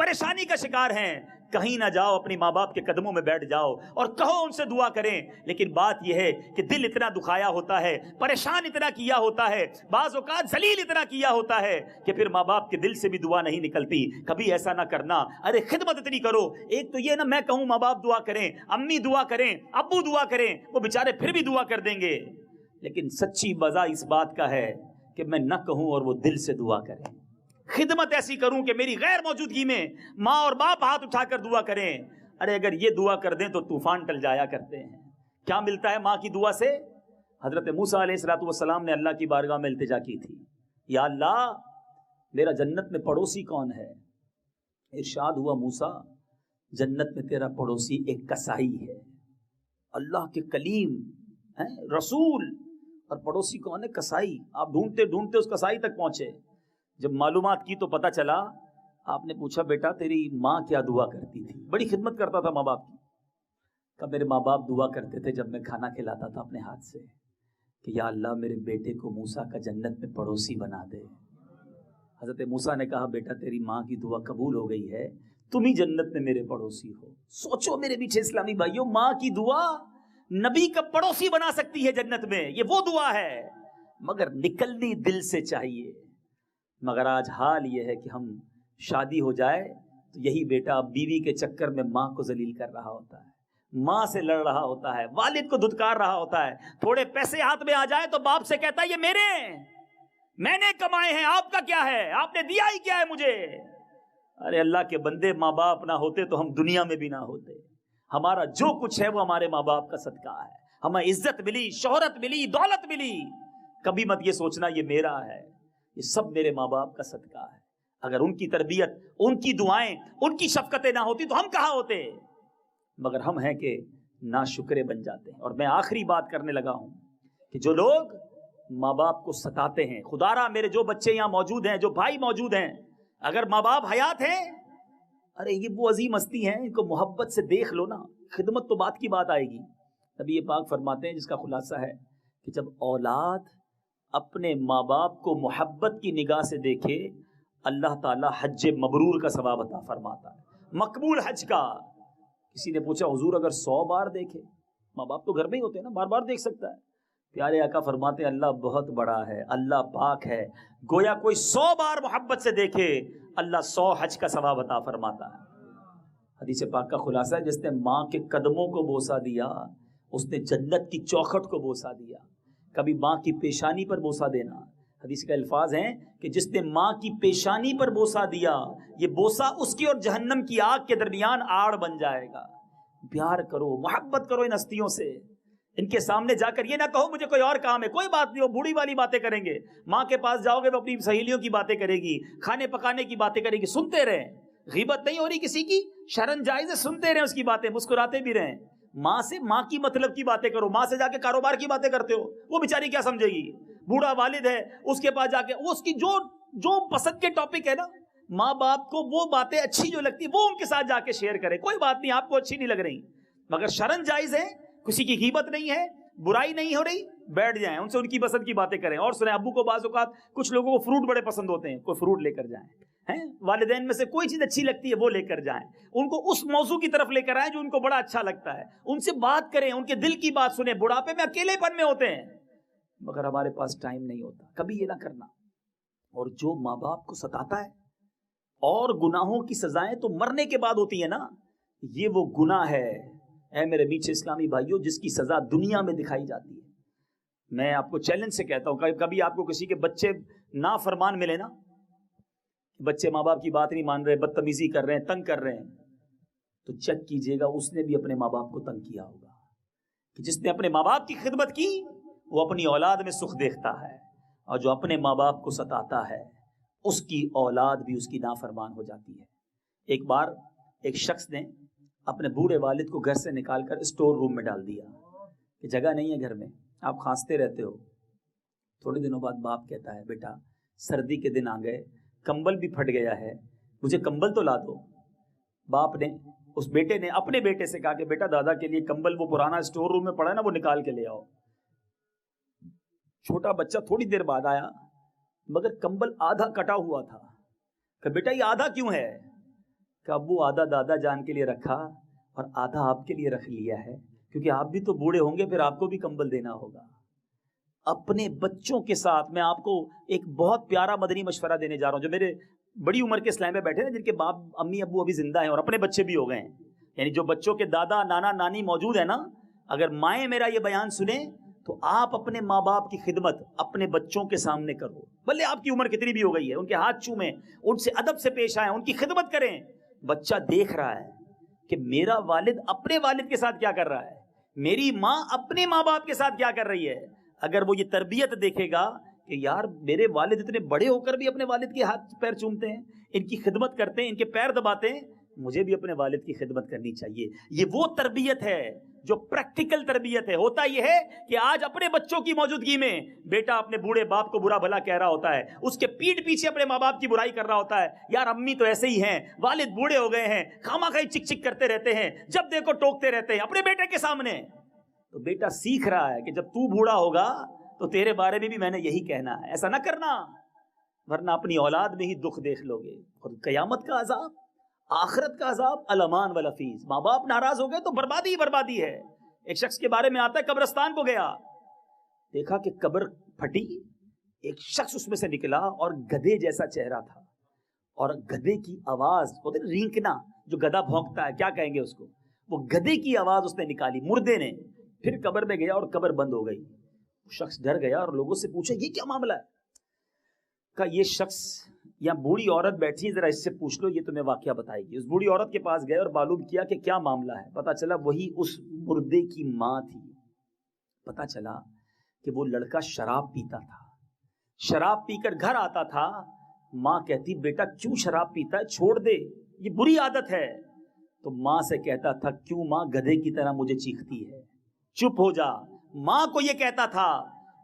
پریشانی کا شکار ہیں، کہیں نہ جاؤ، اپنی ماں باپ کے قدموں میں بیٹھ جاؤ اور کہو ان سے دعا کریں. لیکن بات یہ ہے کہ دل اتنا دکھایا ہوتا ہے، پریشان اتنا کیا ہوتا ہے، بعض اوقات ذلیل اتنا کیا ہوتا ہے کہ پھر ماں باپ کے دل سے بھی دعا نہیں نکلتی. کبھی ایسا نہ کرنا. ارے خدمت اتنی کرو. ایک تو یہ نا میں کہوں ماں باپ دعا کریں، امی دعا کریں، ابو دعا کریں، وہ بیچارے پھر بھی دعا کر دیں گے. لیکن سچی وجہ اس بات کا ہے کہ میں نہ کہوں اور وہ دل سے دعا کریں. خدمت ایسی کروں کہ میری غیر موجودگی میں ماں اور باپ ہاتھ اٹھا کر دعا کریں. ارے اگر یہ دعا کر دیں تو طوفان ٹل جایا کرتے ہیں. کیا ملتا ہے ماں کی دعا سے؟ حضرت موسیٰ علیہ الصلوۃ والسلام نے اللہ کی بارگاہ میں التجا کی تھی، یا اللہ میرا جنت میں پڑوسی کون ہے؟ ارشاد ہوا موسیٰ جنت میں تیرا پڑوسی ایک کسائی ہے. اللہ کے کلیم ہیں، رسول، اور پڑوسی کون ہے؟ کسائی. آپ ڈھونڈتے ڈھونڈتے اس کسائی تک پہنچے. جب معلومات کی تو پتہ چلا، آپ نے پوچھا بیٹا تیری ماں کیا دعا کرتی تھی؟ بڑی خدمت کرتا تھا ماں باپ کی. کہا میرے ماں باپ دعا کرتے تھے جب میں کھانا کھلاتا تھا اپنے ہاتھ سے کہ یا اللہ میرے بیٹے کو موسیٰ کا جنت میں پڑوسی بنا دے. حضرت موسیٰ نے کہا بیٹا تیری ماں کی دعا قبول ہو گئی ہے، تم ہی جنت میں میرے پڑوسی ہو. سوچو میرے میٹھے اسلامی بھائیوں، ماں کی دعا نبی کا پڑوسی بنا سکتی ہے جنت میں. یہ وہ دعا ہے مگر نکلنی دل سے چاہیے. مگر آج حال یہ ہے کہ ہم شادی ہو جائے تو یہی بیٹا بیوی کے چکر میں ماں کو ذلیل کر رہا ہوتا ہے، ماں سے لڑ رہا ہوتا ہے، والد کو دھتکار رہا ہوتا ہے. تھوڑے پیسے ہاتھ میں آ جائے تو باپ سے کہتا ہے یہ میرے ہیں، میں نے کمائے ہیں، آپ کا کیا ہے؟ آپ نے دیا ہی کیا ہے مجھے؟ ارے اللہ کے بندے، ماں باپ نہ ہوتے تو ہم دنیا میں بھی نہ ہوتے. ہمارا جو کچھ ہے وہ ہمارے ماں باپ کا صدقہ ہے. ہمیں عزت ملی، شہرت ملی، دولت ملی، کبھی مت یہ سوچنا یہ میرا ہے، یہ سب میرے ماں باپ کا صدقہ ہے. اگر ان کی تربیت، ان کی دعائیں، ان کی شفقتیں نہ ہوتی تو ہم کہاں ہوتے؟ مگر ہم ہیں کہ ناشکرے بن جاتے ہیں. اور میں آخری بات کرنے لگا ہوں کہ جو لوگ ماں باپ کو ستاتے ہیں، خدا را میرے جو بچے یہاں موجود ہیں، جو بھائی موجود ہیں، اگر ماں باپ حیات ہیں، ارے یہ وہ عظیم ہستی ہیں، ان کو محبت سے دیکھ لو نا. خدمت تو بات کی بات آئے گی. نبی پاک فرماتے ہیں جس کا خلاصہ ہے کہ جب اولاد اپنے ماں باپ کو محبت کی نگاہ سے دیکھے، اللہ تعالیٰ حج مبرور کا ثواب عطا فرماتا ہے، مقبول حج کا. کسی نے پوچھا حضور اگر 100 بار دیکھے؟ ماں باپ تو گھر میں ہی ہوتے ہیں نا، بار بار دیکھ سکتا ہے. پیارے آقا فرماتے ہیں اللہ بہت بڑا ہے، اللہ پاک ہے، گویا کوئی 100 بار محبت سے دیکھے اللہ 100 حج کا ثواب عطا فرماتا ہے. حدیث پاک کا خلاصہ ہے جس نے ماں کے قدموں کو بوسہ دیا اس نے جنت کی چوکھٹ کو بوسہ دیا. کبھی ماں کی پیشانی پر بوسہ دینا، حدیث کا الفاظ ہیں کہ جس نے ماں کی پیشانی پر بوسہ دیا، یہ بوسہ اس کی اور جہنم کی آگ کے درمیان آڑ بن جائے گا. پیار کرو، محبت کرو ان ہستیوں سے. ان کے سامنے جا کر یہ نہ کہو مجھے کوئی اور کام ہے، کوئی بات نہیں، وہ بوڑھی والی باتیں کریں گے. ماں کے پاس جاؤ گے وہ اپنی سہیلیوں کی باتیں کرے گی، کھانے پکانے کی باتیں کرے گی. سنتے رہیں، غیبت نہیں ہو رہی کسی کی، شرن جائز ہے، سنتے رہیں اس کی باتیں، مسکراتے بھی رہیں. ماں سے ماں کی مطلب کی باتیں کرو. ماں سے جا کے کاروبار کی باتیں کرتے ہو، وہ بیچاری کیا سمجھے گی؟ بوڑھا والد ہے، اس کے پاس جا کے اس کی جو پسند کے ٹاپک ہے نا، ماں باپ کو وہ باتیں اچھی جو لگتی وہ ان کے ساتھ جا کے شیئر کرے. کوئی بات نہیں آپ کو اچھی نہیں لگ رہی مگر شرن جائز ہے، کسی کی غیبت نہیں ہے، برائی نہیں ہو رہی، بیٹھ جائیں ان سے ان کی پسند کی باتیں کریں. اور سنیں ابو کو بعض اوقات کچھ لوگوں کو فروٹ بڑے پسند ہوتے ہیں، کوئی فروٹ لے کر جائیں. والدین میں سے کوئی چیز اچھی لگتی ہے وہ لے کر جائیں، ان کو اس موضوع کی طرف لے کر آئیں جو ان کو بڑا اچھا لگتا ہے. ان سے بات کریں، ان کے دل کی بات سنیں. بڑھاپے میں اکیلے پن میں ہوتے ہیں مگر ہمارے پاس ٹائم نہیں ہوتا. کبھی یہ نہ کرنا. اور جو ماں باپ کو ستاتا ہے، اور گناہوں کی سزائیں تو مرنے کے بعد ہوتی ہیں نا، یہ وہ گناہ ہے اے میرے میٹھے اسلامی بھائیوں جس کی سزا دنیا میں دکھائی جاتی ہے. میں آپ کو چیلنج سے کہتا ہوں، کبھی آپ کو کسی کے بچے نافرمان ملے نا، بچے ماں باپ کی بات نہیں مان رہے، بدتمیزی کر رہے ہیں، تنگ کر رہے ہیں، تو چیک کیجئے گا اس نے بھی اپنے ماں باپ کو تنگ کیا ہوگا. کہ جس نے اپنے ماں باپ کی خدمت کی وہ اپنی اولاد میں سکھ دیکھتا ہے، اور جو اپنے ماں باپ کو ستاتا ہے اس کی اولاد بھی اس کی نافرمان ہو جاتی ہے. ایک بار ایک شخص نے اپنے بوڑھے والد کو گھر سے نکال کر اسٹور روم میں ڈال دیا کہ جگہ نہیں ہے گھر میں، آپ کھانستے رہتے ہو. تھوڑے دنوں بعد باپ کہتا ہے بیٹا سردی کے دن آ گئے، کمبل بھی پھٹ گیا ہے، مجھے کمبل تو لا دو. باپ نے اس بیٹے نے اپنے بیٹے سے کہا کہ بیٹا دادا کے لیے کمبل وہ پرانا اسٹور روم میں پڑا ہے نا وہ نکال کے لے آؤ. چھوٹا بچہ تھوڑی دیر بعد آیا مگر کمبل آدھا کٹا ہوا تھا. کہ بیٹا یہ آدھا کیوں ہے؟ کہ ابو آدھا دادا جان کے لیے رکھا اور آدھا آپ کے لیے رکھ لیا ہے، کیونکہ آپ بھی تو بوڑھے ہوں گے، پھر آپ کو بھی کمبل دینا ہوگا۔ اپنے بچوں کے ساتھ میں آپ کو ایک بہت پیارا مدنی مشورہ دینے جا رہا ہوں، جو میرے بڑی عمر کے اسلام میں بیٹھے ہیں، جن کے باپ امی ابو ابھی زندہ ہیں اور اپنے بچے بھی ہو گئے ہیں، یعنی جو بچوں کے دادا نانا نانی موجود ہیں نا، اگر مائیں میرا یہ بیان سنیں تو آپ اپنے ماں باپ کی خدمت اپنے بچوں کے سامنے کرو، بھلے آپ کی عمر کتنی بھی ہو گئی ہے، ان کے ہاتھ چومیں، ان سے ادب سے پیش آئیں، ان کی خدمت کریں۔ بچہ دیکھ رہا ہے کہ میرا والد اپنے والد کے ساتھ کیا کر رہا ہے، میری ماں اپنے ماں باپ کے ساتھ کیا کر رہی ہے۔ اگر وہ یہ تربیت دیکھے گا کہ یار میرے والد اتنے بڑے ہو کر بھی اپنے والد کے ہاتھ پیر چومتے ہیں، ان کی خدمت کرتے ہیں، ان کے پیر دباتے ہیں، مجھے بھی اپنے والد کی خدمت کرنی چاہیے۔ یہ وہ تربیت ہے جو پریکٹیکل تربیت ہے۔ ہوتا یہ ہے کہ آج اپنے بچوں کی موجودگی میں بیٹا اپنے بوڑھے باپ کو برا بھلا کہہ رہا ہوتا ہے، اس کے پیٹھ پیچھے اپنے ماں باپ کی برائی کر رہا ہوتا ہے، یار امی تو ایسے ہی ہیں، والد بوڑھے ہو گئے ہیں، خامخواہ چک چک کرتے رہتے ہیں، جب دیکھو ٹوکتے رہتے ہیں اپنے بیٹے کے سامنے۔ تو بیٹا سیکھ رہا ہے کہ جب تو بوڑھا ہوگا تو تیرے بارے میں بھی میں نے یہی کہنا ہے، ایسا نہ کرنا، ورنہ اپنی اولاد میں ہی دکھ دیکھ لو گے۔ اور قیامت کا عذاب، آخرت کا عذاب، الامان والافیز، ماں باپ ناراض ہو گئے تو بربادی ہی بربادی ہے۔ ایک شخص کے بارے میں آتا ہے، قبرستان کو گیا، دیکھا کہ قبر پھٹی، ایک شخص اس میں سے نکلا اور گدھے جیسا چہرہ تھا، اور گدھے کی آواز، رینکنا جو گدھا بھونکتا ہے، کیا کہیں گے اس کو، وہ گدھے کی آواز اس نے نکالی مردے نے۔ پھر قبر میں گیا اور قبر بند ہو گئی۔ شخص ڈر گیا اور لوگوں سے پوچھا یہ کیا معاملہ ہے؟ کہا یہ شخص یا بوڑھی عورت بیٹھی ہے، ذرا اس سے پوچھ لو، یہ تمہیں واقعہ بتائے گی۔ اس بوڑھی عورت کے پاس گئے اور معلوم کیا کہ کیا معاملہ ہے۔ پتا چلا وہی اس مردے کی ماں تھی۔ پتا چلا کہ وہ لڑکا شراب پیتا تھا، شراب پی کر گھر آتا تھا، ماں کہتی بیٹا کیوں شراب پیتا ہے، چھوڑ دے، یہ بری عادت ہے۔ تو ماں سے کہتا تھا کیوں ماں گدھے کی طرح مجھے چیختی ہے، چپ ہو جا۔ ماں کو یہ کہتا تھا،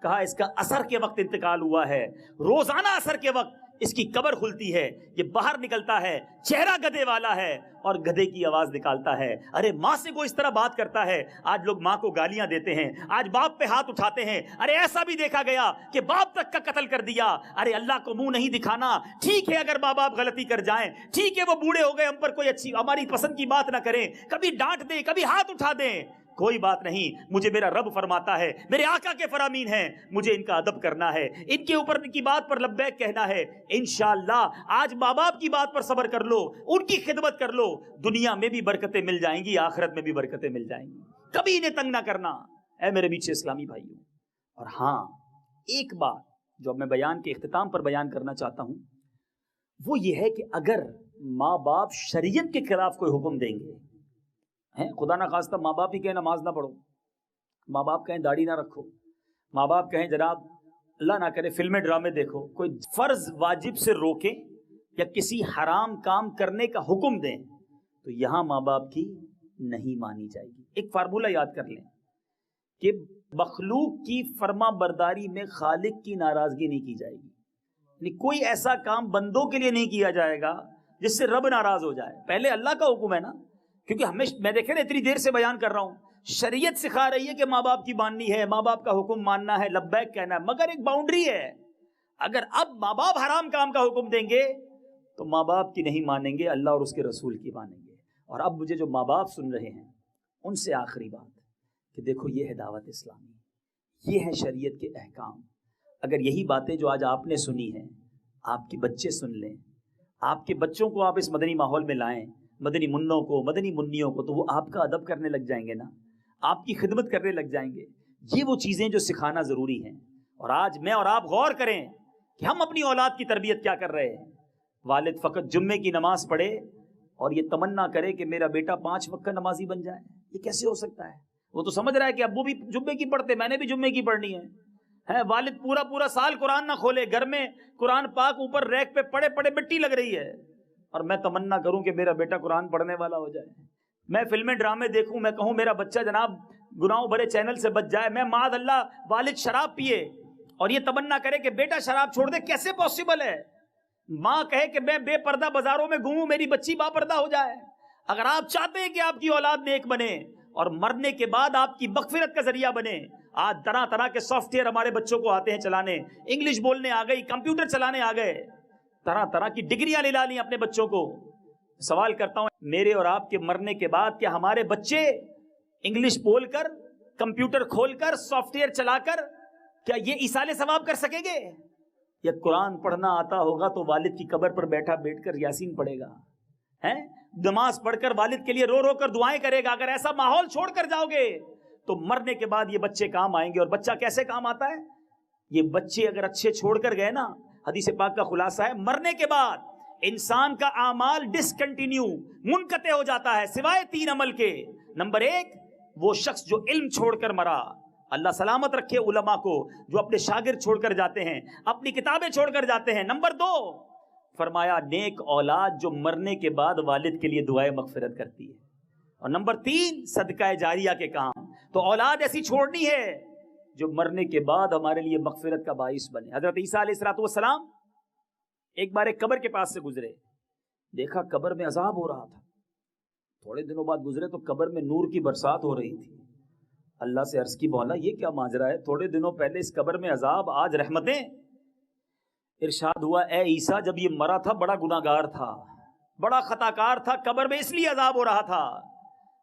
کہا اس کا عصر کے وقت انتقال ہوا ہے، روزانہ عصر کے وقت اس کی قبر کھلتی ہے، یہ باہر نکلتا ہے، چہرہ گدھے والا ہے اور گدھے کی آواز نکالتا ہے۔ ارے ماں سے کوئی اس طرح بات کرتا ہے؟ آج لوگ ماں کو گالیاں دیتے ہیں، آج باپ پہ ہاتھ اٹھاتے ہیں۔ ارے ایسا بھی دیکھا گیا کہ باپ تک کا قتل کر دیا۔ ارے اللہ کو منہ نہیں دکھانا، ٹھیک ہے اگر ماں باپ غلطی کر جائیں، ٹھیک ہے وہ بوڑھے ہو گئے، ہم پر کوئی اچھی ہماری پسند کی بات نہ کریں، کبھی ڈانٹ دیں، کبھی ہاتھ اٹھا دیں، کوئی بات نہیں، مجھے میرا رب فرماتا ہے، میرے آقا کے فرامین ہیں، مجھے ان کا ادب کرنا ہے، ان کے اوپر کی بات پر لبیک کہنا ہے۔ انشاءاللہ آج ماں باپ کی بات پر صبر کر لو، ان کی خدمت کر لو، دنیا میں بھی برکتیں مل جائیں گی، آخرت میں بھی برکتیں مل جائیں گی۔ کبھی انہیں تنگ نہ کرنا، اے میرے میٹھے اسلامی بھائیوں۔ اور ہاں ایک بات جو میں بیان کے اختتام پر بیان کرنا چاہتا ہوں، وہ یہ ہے کہ اگر ماں باپ شریعت کے خلاف کوئی حکم دیں گے، خدا نہ خواستہ ماں باپ ہی کہیں نماز نہ پڑھو، ماں باپ کہیں داڑھی نہ رکھو، ماں باپ کہیں جناب اللہ نہ کرے فلمیں ڈرامے دیکھو، کوئی فرض واجب سے روکیں یا کسی حرام کام کرنے کا حکم دیں، تو یہاں ماں باپ کی نہیں مانی جائے گی۔ ایک فارمولہ یاد کر لیں کہ مخلوق کی فرما برداری میں خالق کی ناراضگی نہیں کی جائے گی، یعنی کوئی ایسا کام بندوں کے لیے نہیں کیا جائے گا جس سے رب ناراض ہو جائے۔ پہلے اللہ کا حکم ہے نا، کیونکہ میں دیکھیں نا اتنی دیر سے بیان کر رہا ہوں، شریعت سکھا رہی ہے کہ ماں باپ کی ماننی ہے، ماں باپ کا حکم ماننا ہے، لبیک کہنا ہے، مگر ایک باؤنڈری ہے۔ اگر اب ماں باپ حرام کام کا حکم دیں گے تو ماں باپ کی نہیں مانیں گے، اللہ اور اس کے رسول کی مانیں گے۔ اور اب مجھے جو ماں باپ سن رہے ہیں ان سے آخری بات کہ دیکھو یہ ہے دعوت اسلامی، یہ ہے شریعت کے احکام۔ اگر یہی باتیں جو آج آپ نے سنی ہیں آپ کے بچے سن لیں، آپ کے بچوں کو آپ اس مدنی ماحول میں لائیں، مدنی منوں کو، مدنی منیوں کو، تو وہ آپ کا ادب کرنے لگ جائیں گے نا، آپ کی خدمت کرنے لگ جائیں گے۔ یہ وہ چیزیں جو سکھانا ضروری ہیں۔ اور آج میں اور آپ غور کریں کہ ہم اپنی اولاد کی تربیت کیا کر رہے ہیں۔ والد فقط جمعے کی نماز پڑھے اور یہ تمنا کرے کہ میرا بیٹا 5 وقت کا نمازی بن جائے، یہ کیسے ہو سکتا ہے؟ وہ تو سمجھ رہا ہے کہ ابو بھی جمعے کی پڑھتے، میں نے بھی جمعے کی پڑھنی ہے۔ والد پورا سال قرآن نہ کھولے، گھر میں قرآن پاک اوپر ریک پہ پڑے پڑے مٹی لگ رہی ہے، اور میں تمنا کروں کہ میرا بیٹا قرآن پڑھنے والا ہو جائے۔ میں فلمیں ڈرامے دیکھوں، میں کہوں میرا بچہ جناب گناہوں بھرے چینل سے بچ جائے، میں معاذ اللہ والد شراب پیے اور یہ تمنا کرے کہ بیٹا شراب چھوڑ دے، کیسے پاسبل ہے؟ ماں کہے کہ میں بے پردہ بازاروں میں گھوموں، میری بچی با پردہ ہو جائے۔ اگر آپ چاہتے ہیں کہ آپ کی اولاد نیک بنے اور مرنے کے بعد آپ کی مغفرت کا ذریعہ بنے، آج طرح طرح کے سافٹ ویئر ہمارے بچوں کو آتے ہیں چلانے، انگلش بولنے آ گئی، کمپیوٹر چلانے آ گئے، طرح طرح کی ڈگریاں لا لی اپنے بچوں کو، سوال کرتا ہوں، میرے اور آپ کے مرنے کے بعد کیا ہمارے بچے انگلش بول کر، کمپیوٹر کھول کر، سافٹ ویئر چلا کر کیا یہ ایصال ثواب کر سکیں گے؟ یا قرآن پڑھنا آتا ہوگا تو والد کی قبر پر بیٹھ کر یاسین پڑھے گا، ہیں نماز پڑھ کر والد کے لیے رو رو کر دعائیں کرے گا؟ اگر ایسا ماحول چھوڑ کر جاؤ گے تو مرنے کے بعد یہ بچے کام آئیں گے. اور بچہ کیسے کام آتا ہے؟ یہ بچے اگر اچھے چھوڑ کر گئے نا، حدیث پاک کا خلاصہ ہے مرنے کے بعد انسان کا اعمال ڈسکنٹینیو، منقطع ہو جاتا ہے سوائے 3 عمل کے. نمبر 1، وہ شخص جو علم چھوڑ کر مرا، اللہ سلامت رکھے علماء کو جو اپنے شاگرد چھوڑ کر جاتے ہیں، اپنی کتابیں چھوڑ کر جاتے ہیں. نمبر 2، فرمایا نیک اولاد جو مرنے کے بعد والد کے لیے دعائیں مغفرت کرتی ہے. اور نمبر 3، صدقہ جاریہ کے کام. تو اولاد ایسی چھوڑنی ہے جو مرنے کے بعد ہمارے لیے مغفرت کا باعث بنے. حضرت عیسیٰ علیہ السلام ایک بار ایک قبر کے پاس سے گزرے، دیکھا قبر میں عذاب ہو رہا تھا. تھوڑے دنوں بعد گزرے تو قبر میں نور کی برسات ہو رہی تھی. اللہ سے عرض کی، مولا یہ کیا ماجرا ہے؟ تھوڑے دنوں پہلے اس قبر میں عذاب، آج رحمتیں. ارشاد ہوا، اے عیسیٰ جب یہ مرا تھا بڑا گناہگار تھا، بڑا خطاکار تھا، قبر میں اس لیے عذاب ہو رہا تھا.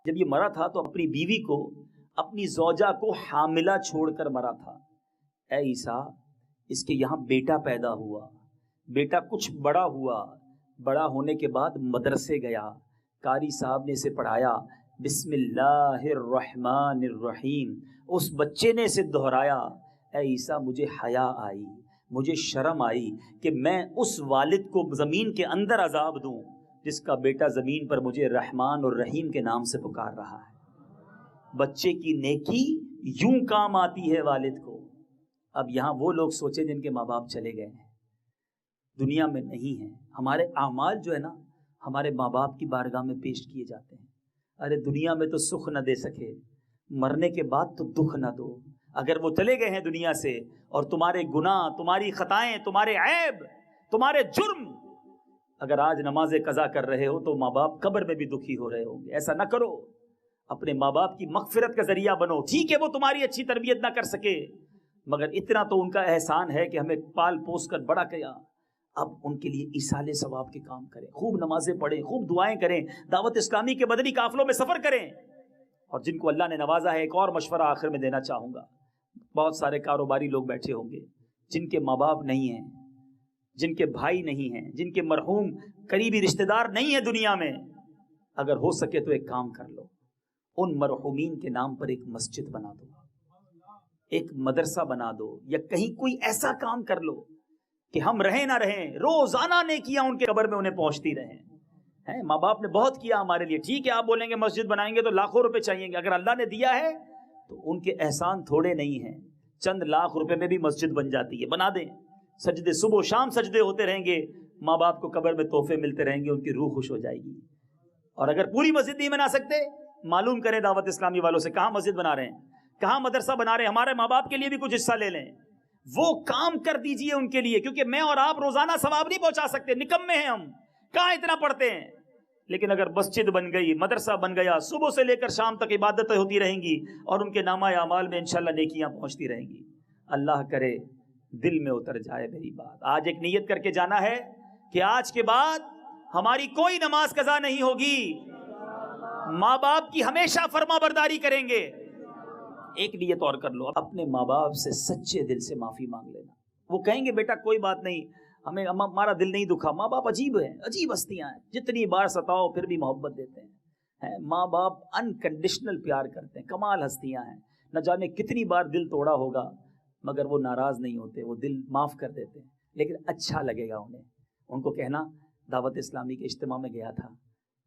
جب یہ مرا تھا تو اپنی بیوی کو، اپنی زوجہ کو حاملہ چھوڑ کر مرا تھا. اے عیسیٰ اس کے یہاں بیٹا پیدا ہوا، بیٹا کچھ بڑا ہوا، بڑا ہونے کے بعد مدرسے گیا، قاری صاحب نے اسے پڑھایا بسم اللہ الرحمن الرحیم. اس بچے نے اسے دہرایا. اے عیسیٰ مجھے حیا آئی، مجھے شرم آئی کہ میں اس والد کو زمین کے اندر عذاب دوں جس کا بیٹا زمین پر مجھے رحمان اور رحیم کے نام سے پکار رہا ہے. بچے کی نیکی یوں کام آتی ہے والد کو. اب یہاں وہ لوگ سوچیں جن کے ماں باپ چلے گئے ہیں، دنیا میں نہیں ہیں. ہمارے اعمال جو ہے نا ہمارے ماں باپ کی بارگاہ میں پیش کیے جاتے ہیں. ارے دنیا میں تو سکھ نہ دے سکے، مرنے کے بعد تو دکھ نہ دو. اگر وہ چلے گئے ہیں دنیا سے اور تمہارے گناہ، تمہاری خطائیں، تمہارے عیب، تمہارے جرم اگر آج نماز قضا کر رہے ہو تو ماں باپ قبر میں بھی دکھی ہو رہے ہوں گے. ایسا نہ کرو، اپنے ماں باپ کی مغفرت کا ذریعہ بنو. ٹھیک ہے وہ تمہاری اچھی تربیت نہ کر سکے، مگر اتنا تو ان کا احسان ہے کہ ہمیں پال پوس کر بڑا کیا. اب ان کے لیے ایصال ثواب کے کام کریں، خوب نمازیں پڑھیں، خوب دعائیں کریں، دعوت اسلامی کے مدنی قافلوں میں سفر کریں. اور جن کو اللہ نے نوازا ہے، ایک اور مشورہ آخر میں دینا چاہوں گا. بہت سارے کاروباری لوگ بیٹھے ہوں گے جن کے ماں باپ نہیں ہیں، جن کے بھائی نہیں ہیں، جن کے مرحوم قریبی رشتہ دار نہیں ہیں دنیا میں. اگر ہو سکے تو ایک کام کر لو، ان مرحومین کے نام پر ایک مسجد بنا دو، ایک مدرسہ بنا دو، یا کہیں کوئی ایسا کام کر لو کہ ہم رہیں نہ رہیں روزانہ نیکیاں ان کے قبر میں انہیں پہنچتی رہیں. ماں باپ نے بہت کیا ہمارے لیے. ٹھیک ہے آپ بولیں گے مسجد بنائیں گے تو لاکھوں روپے چاہیے گے. اگر اللہ نے دیا ہے تو ان کے احسان تھوڑے نہیں ہیں. چند لاکھ روپے میں بھی مسجد بن جاتی ہے. بنا دیں، سجدے صبح و شام سجدے ہوتے رہیں گے، ماں باپ کو قبر میں تحفے ملتے رہیں گے، ان کی روح خوش ہو جائے گی. اور اگر پوری مسجد نہیں بنا سکتے، معلوم کریں دعوت اسلامی والوں سے کہاں مسجد بنا رہے ہیں، کہاں مدرسہ بنا رہے ہیں، ہمارے ماں باپ کے لیے بھی کچھ حصہ لے لیں. وہ کام کر دیجئے ان کے لیے، کیونکہ میں اور آپ روزانہ ثواب نہیں پہنچا سکتے، نکمے ہیں ہم، کہاں اتنا پڑھتے ہیں. لیکن اگر مسجد بن گئی، مدرسہ بن گیا، صبح سے لے کر شام تک عبادتیں ہوتی رہیں گی اور ان کے نامہ اعمال میں انشاءاللہ نیکیاں پہنچتی رہیں گی. اللہ کرے دل میں اتر جائے میری بات. آج ایک نیت کر کے جانا ہے کہ آج کے بعد ہماری کوئی نماز قضا نہیں ہوگی، ماں باپ کی ہمیشہ فرما برداری کریں گے. ایک نیت اور کر لو، اپنے ماں باپ سے سچے دل سے معافی مانگ لینا. وہ کہیں گے بیٹا کوئی بات نہیں، ہمیں ہمارا دل نہیں دکھا. ماں باپ عجیب ہیں، عجیب ہستیاں ہیں، جتنی بار ستاؤ پھر بھی محبت دیتے ہیں. ماں باپ انکنڈیشنل پیار کرتے ہیں، کمال ہستیاں ہیں. نہ جانے کتنی بار دل توڑا ہوگا مگر وہ ناراض نہیں ہوتے، وہ دل معاف کر دیتے ہیں. لیکن اچھا لگے گا انہیں، ان کو کہنا دعوت اسلامی کے اجتماع میں گیا تھا،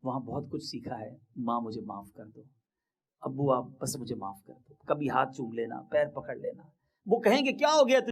وہاں بہت کچھ سیکھا ہے، ماں مجھے معاف کر دو، ابو آپ بس مجھے معاف کر دو. کبھی ہاتھ چوم لینا، پیر پکڑ لینا. وہ کہیں گے کیا ہو گیا